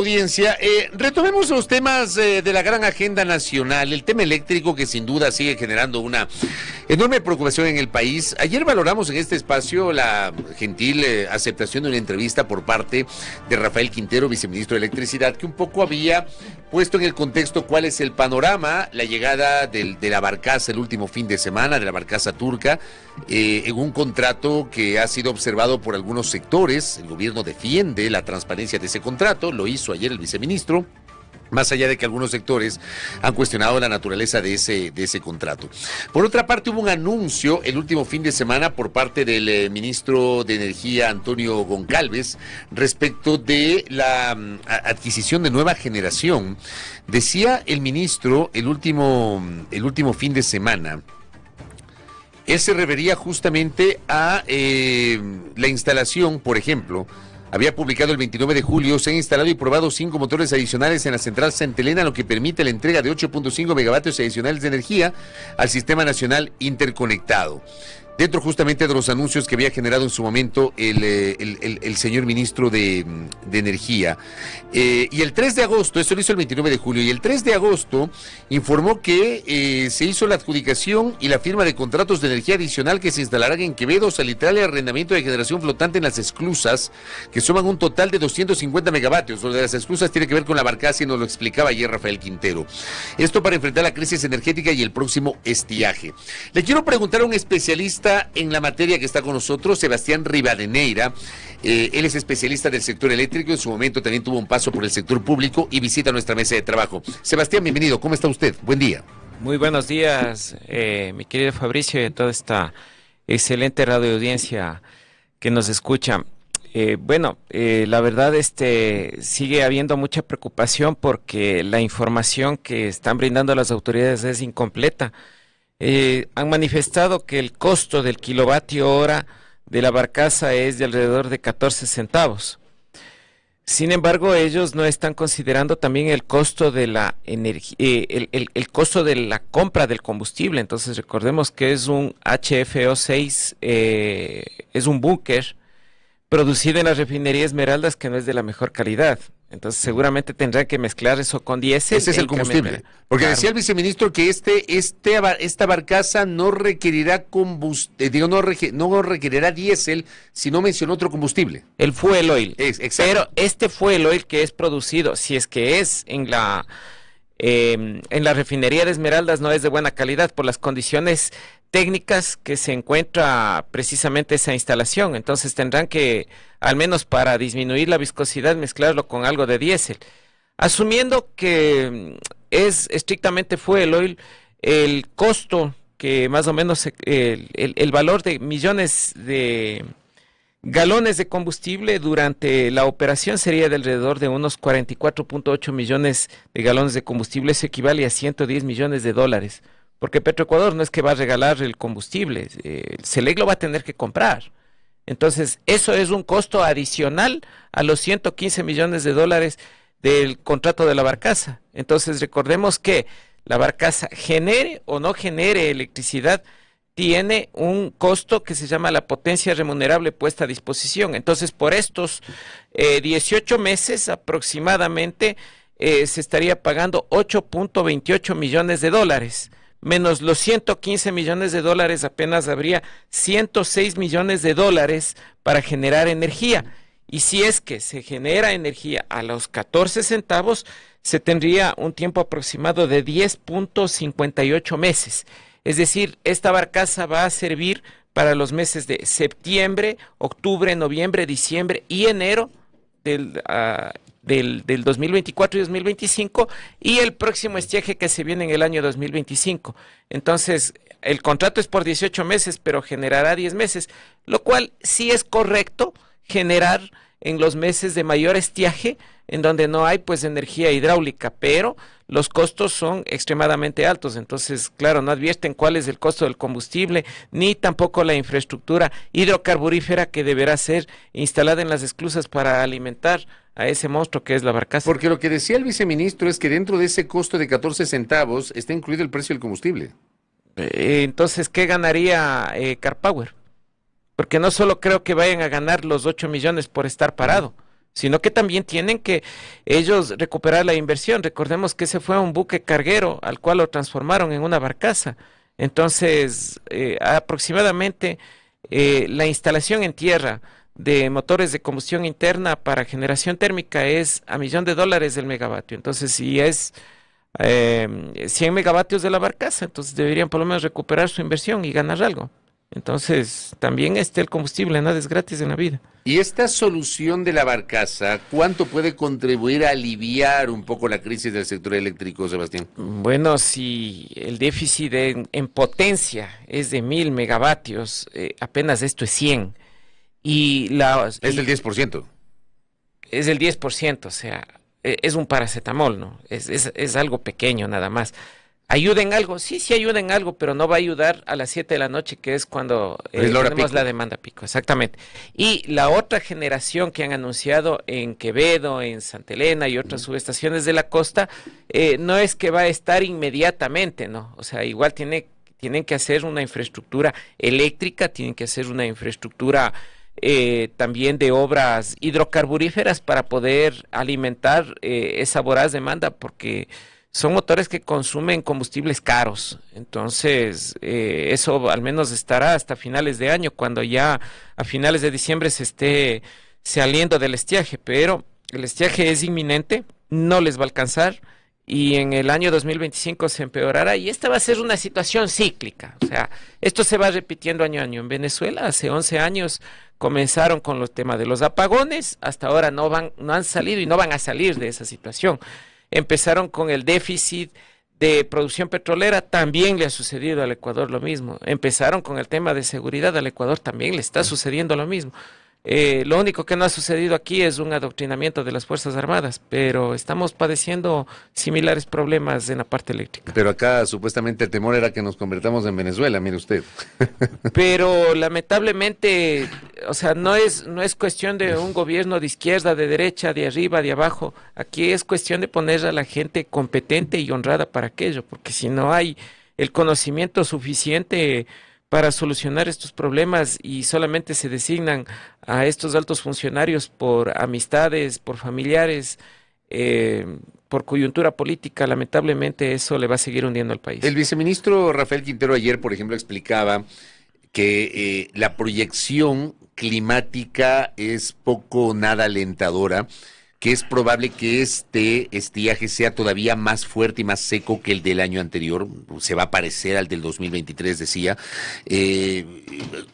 Audiencia, retomemos los temas de la gran agenda nacional, el tema eléctrico que sin duda sigue generando una enorme preocupación en el país. Ayer valoramos en este espacio la gentil aceptación de una entrevista por parte de Rafael Quintero, viceministro de Electricidad, que un poco había puesto en el contexto cuál es el panorama, la llegada de la barcaza el último fin de semana, de la barcaza turca, en un contrato que ha sido observado por algunos sectores. El gobierno defiende la transparencia de ese contrato, lo hizo ayer el viceministro, más allá de que algunos sectores han cuestionado la naturaleza de ese contrato. Por otra parte, hubo un anuncio el último fin de semana por parte del ministro de Energía, Antonio Goncalves, respecto de la adquisición de nueva generación. Decía el ministro el último fin de semana, él se refería justamente a la instalación, por ejemplo. Había publicado el 29 de julio, se han instalado y probado 5 motores adicionales en la central Santa Elena, lo que permite la entrega de 8.5 megavatios adicionales de energía al Sistema Nacional Interconectado. Dentro justamente de los anuncios que había generado en su momento el señor ministro de Energía. Y el 3 de agosto, eso lo hizo el 29 de julio, y el 3 de agosto informó que se hizo la adjudicación y la firma de contratos de energía adicional que se instalarán en Quevedo, Salitral y arrendamiento de generación flotante en las esclusas, que suman un total de 250 megavatios. Lo de las esclusas tiene que ver con la barcaza y nos lo explicaba ayer Rafael Quintero. Esto para enfrentar la crisis energética y el próximo estiaje. Le quiero preguntar a un especialista en la materia que está con nosotros, Sebastián Rivadeneira. Él es especialista del sector eléctrico, en su momento también tuvo un paso por el sector público y visita nuestra mesa de trabajo. Sebastián, bienvenido, ¿cómo está usted? Buen día. Muy buenos días, mi querido Fabricio, y a toda esta excelente radio audiencia que nos escucha. La verdad sigue habiendo mucha preocupación porque la información que están brindando las autoridades es incompleta. Han manifestado que el costo del kilovatio hora de la barcaza es de alrededor de 14 centavos. Sin embargo, ellos no están considerando también el costo de la energía, el costo de la compra del combustible. Entonces, recordemos que es un HFO6, es un búnker producido en la refinería Esmeraldas que no es de la mejor calidad. Entonces seguramente tendrán que mezclar eso con diésel. Ese es el combustible. Porque claro, decía el viceministro que esta barcaza no requerirá no requerirá diésel, sino mencionó otro combustible. El fuel oil. Exacto. Pero este fuel oil que es producido, si es que es en la refinería de Esmeraldas, no es de buena calidad por las condiciones técnicas que se encuentra precisamente esa instalación. Entonces tendrán que, al menos para disminuir la viscosidad, mezclarlo con algo de diésel. Asumiendo que es estrictamente fuel oil, el costo que más o menos el valor de millones de galones de combustible durante la operación sería de alrededor de unos 44.8 millones de galones de combustible. Eso equivale a 110 millones de dólares. Porque Petroecuador no es que va a regalar el combustible, el SELEC lo va a tener que comprar. Entonces, eso es un costo adicional a los 115 millones de dólares del contrato de la barcaza. Entonces, recordemos que la barcaza, genere o no genere electricidad, tiene un costo que se llama la potencia remunerable puesta a disposición. Entonces, por estos 18 meses aproximadamente, se estaría pagando 8.28 millones de dólares. Menos los 115 millones de dólares, apenas habría 106 millones de dólares para generar energía. Y si es que se genera energía a los 14 centavos, se tendría un tiempo aproximado de 10.58 meses. Es decir, esta barcaza va a servir para los meses de septiembre, octubre, noviembre, diciembre y enero del 2024 y 2025 y el próximo estiaje que se viene en el año 2025. Entonces, el contrato es por 18 meses, pero generará 10 meses, lo cual sí es correcto generar en los meses de mayor estiaje, en donde no hay pues energía hidráulica, pero los costos son extremadamente altos. Entonces, claro, no advierten cuál es el costo del combustible, ni tampoco la infraestructura hidrocarburífera que deberá ser instalada en las esclusas para alimentar a ese monstruo que es la barcaza. Porque lo que decía el viceministro es que dentro de ese costo de 14 centavos está incluido el precio del combustible. Entonces, ¿qué ganaría CarPower? Porque no solo creo que vayan a ganar los 8 millones por estar parado, sino que también tienen que ellos recuperar la inversión. Recordemos que ese fue un buque carguero al cual lo transformaron en una barcaza. Entonces, aproximadamente la instalación en tierra de motores de combustión interna para generación térmica es a $1.000.000 del megavatio. Entonces, si es 100 megavatios de la barcaza, entonces deberían por lo menos recuperar su inversión y ganar algo. Entonces, también el combustible, nada es gratis en la vida. Y esta solución de la barcaza, ¿cuánto puede contribuir a aliviar un poco la crisis del sector eléctrico, Sebastián? Bueno, si el déficit en potencia es de 1.000 megavatios, apenas esto es 100. Es del 10%. Es del 10%, o sea, es un paracetamol, ¿no? Es algo pequeño nada más. ¿Ayuda en algo? Sí, sí ayuda en algo, pero no va a ayudar a las 7 de la noche, que es cuando tenemos la demanda pico, exactamente. Y la otra generación que han anunciado en Quevedo, en Santa Elena y otras subestaciones de la costa, no es que va a estar inmediatamente, ¿no? O sea, igual tienen que hacer una infraestructura eléctrica, tienen que hacer una infraestructura también de obras hidrocarburíferas para poder alimentar esa voraz demanda, porque son motores que consumen combustibles caros. Entonces, eso al menos estará hasta finales de año, cuando ya a finales de diciembre se esté saliendo del estiaje, pero el estiaje es inminente, no les va a alcanzar y en el año 2025 se empeorará, y esta va a ser una situación cíclica. O sea, esto se va repitiendo año a año. En Venezuela hace 11 años comenzaron con los temas de los apagones, hasta ahora no han salido y no van a salir de esa situación. Empezaron con el déficit de producción petrolera, también le ha sucedido al Ecuador lo mismo. Empezaron con el tema de seguridad, al Ecuador también le está sucediendo lo mismo. Lo único que no ha sucedido aquí es un adoctrinamiento de las Fuerzas Armadas, pero estamos padeciendo similares problemas en la parte eléctrica. Pero acá supuestamente el temor era que nos convertamos en Venezuela, mire usted. Pero lamentablemente, o sea, no es cuestión de un gobierno de izquierda, de derecha, de arriba, de abajo. Aquí es cuestión de poner a la gente competente y honrada para aquello, porque si no hay el conocimiento suficiente para solucionar estos problemas y solamente se designan a estos altos funcionarios por amistades, por familiares, por coyuntura política, lamentablemente eso le va a seguir hundiendo al país. El viceministro Rafael Quintero ayer, por ejemplo, explicaba que la proyección climática es poco o nada alentadora, que es probable que este estiaje sea todavía más fuerte y más seco que el del año anterior, se va a parecer al del 2023, decía.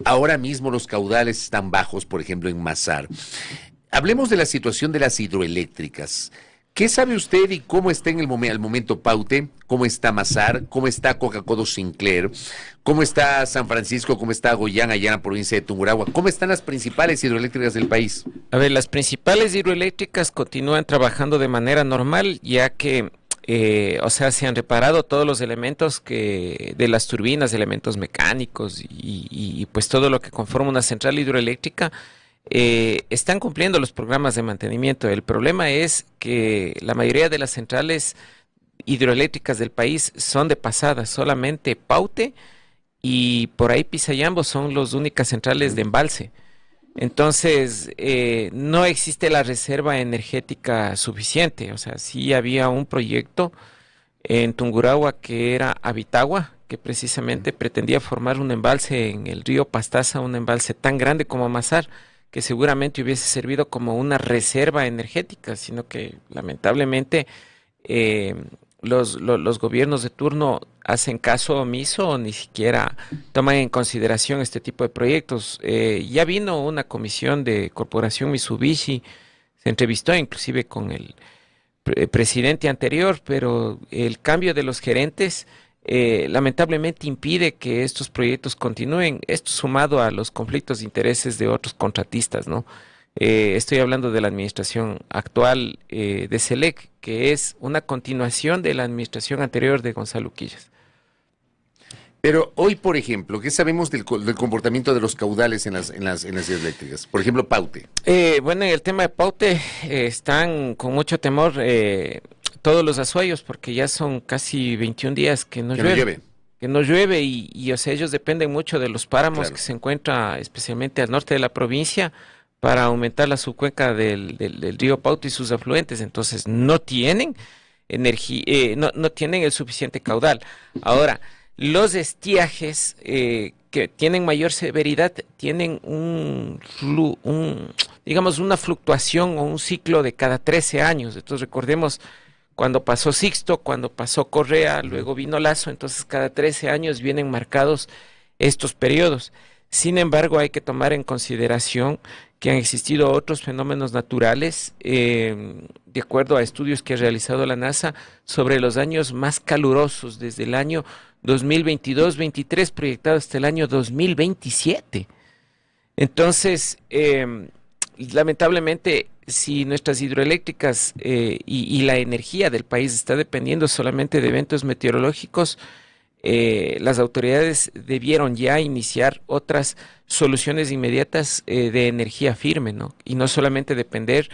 Ahora mismo los caudales están bajos, por ejemplo, en Masar. Hablemos de la situación de las hidroeléctricas. ¿Qué sabe usted y cómo está en al momento Paute? ¿Cómo está Masar? ¿Cómo está Coca-Cola Sinclair? ¿Cómo está San Francisco? ¿Cómo está Goyán, allá en la provincia de Tungurahua? ¿Cómo están las principales hidroeléctricas del país? A ver, las principales hidroeléctricas continúan trabajando de manera normal, ya que, o sea, se han reparado todos los elementos de las turbinas, elementos mecánicos y pues todo lo que conforma una central hidroeléctrica. Están cumpliendo los programas de mantenimiento. El problema es que la mayoría de las centrales hidroeléctricas del país son de pasada. Solamente Paute y por ahí Pisayambo son las únicas centrales de embalse. Entonces, no existe la reserva energética suficiente. O sea, sí había un proyecto en Tungurahua que era Habitagua, que precisamente pretendía formar un embalse en el río Pastaza, un embalse tan grande como Masar, que seguramente hubiese servido como una reserva energética, sino que lamentablemente los gobiernos de turno hacen caso omiso o ni siquiera toman en consideración este tipo de proyectos. Ya vino una comisión de Corporación Mitsubishi, se entrevistó inclusive con el presidente anterior, pero el cambio de los gerentes lamentablemente impide que estos proyectos continúen, esto sumado a los conflictos de intereses de otros contratistas, ¿no? Estoy hablando de la administración actual de SELEC, que es una continuación de la administración anterior de Gonzalo Quillas. Pero hoy, por ejemplo, ¿qué sabemos del comportamiento de los caudales en las hidroeléctricas? Por ejemplo, Paute. Bueno, en el tema de Paute están con mucho temor todos los azuayos, porque ya son casi 21 días que no llueve. Que no llueve y o sea, ellos dependen mucho de los páramos, claro, que se encuentran especialmente al norte de la provincia para aumentar la subcuenca del río Pauta y sus afluentes. Entonces no tienen energía, no tienen el suficiente caudal. Ahora, los estiajes que tienen mayor severidad tienen digamos, una fluctuación o un ciclo de cada 13 años. Entonces recordemos cuando pasó Sixto, cuando pasó Correa, luego vino Lazo, entonces cada 13 años vienen marcados estos periodos. Sin embargo, hay que tomar en consideración que han existido otros fenómenos naturales, de acuerdo a estudios que ha realizado la NASA, sobre los años más calurosos, desde el año 2022-23, proyectado hasta el año 2027. Entonces, lamentablemente, si nuestras hidroeléctricas y la energía del país está dependiendo solamente de eventos meteorológicos, las autoridades debieron ya iniciar otras soluciones inmediatas de energía firme, ¿no? Y no solamente depender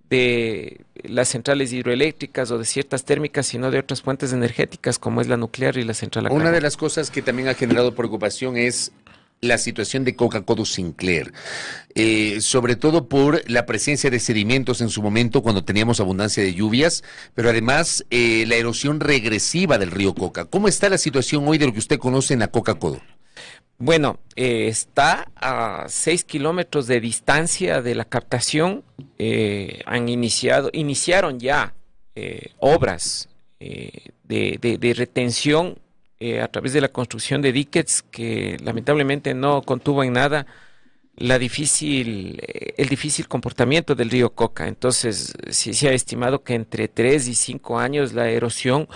de las centrales hidroeléctricas o de ciertas térmicas, sino de otras fuentes energéticas como es la nuclear y la central a Una carbón. de las cosas que también ha generado preocupación es la situación de Coca-Codo Sinclair, sobre todo por la presencia de sedimentos en su momento cuando teníamos abundancia de lluvias, pero además la erosión regresiva del río Coca. ¿Cómo está la situación hoy de lo que usted conoce en la Coca-Codo? Bueno, está a 6 kilómetros de distancia de la captación. Iniciaron ya obras de retención a través de la construcción de diques que lamentablemente no contuvo en nada el difícil comportamiento del río Coca. Entonces, sí se ha estimado que entre 3 y 5 años la erosión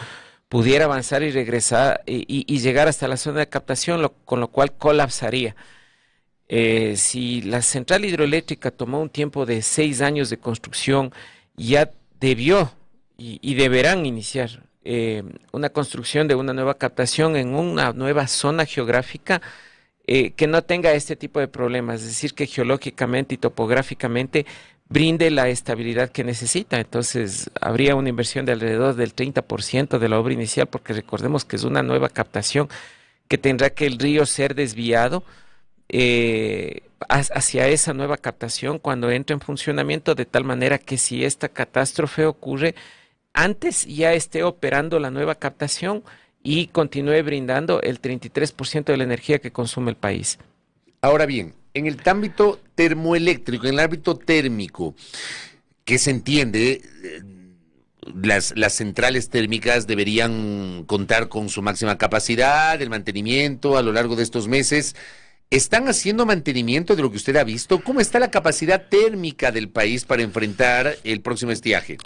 pudiera avanzar y regresar y llegar hasta la zona de captación, con lo cual colapsaría. Si la central hidroeléctrica tomó un tiempo de 6 años de construcción, ya debió y deberán iniciar una construcción de una nueva captación en una nueva zona geográfica que no tenga este tipo de problemas, es decir, que geológicamente y topográficamente brinde la estabilidad que necesita. Entonces, habría una inversión de alrededor del 30% de la obra inicial, porque recordemos que es una nueva captación que tendrá que el río ser desviado hacia esa nueva captación cuando entre en funcionamiento, de tal manera que si esta catástrofe ocurre, antes ya esté operando la nueva captación y continúe brindando el 33% de la energía que consume el país. Ahora bien, en el ámbito termoeléctrico, en el ámbito térmico, ¿qué se entiende? Las centrales térmicas deberían contar con su máxima capacidad, el mantenimiento a lo largo de estos meses. ¿Están haciendo mantenimiento de lo que usted ha visto? ¿Cómo está la capacidad térmica del país para enfrentar el próximo estiaje?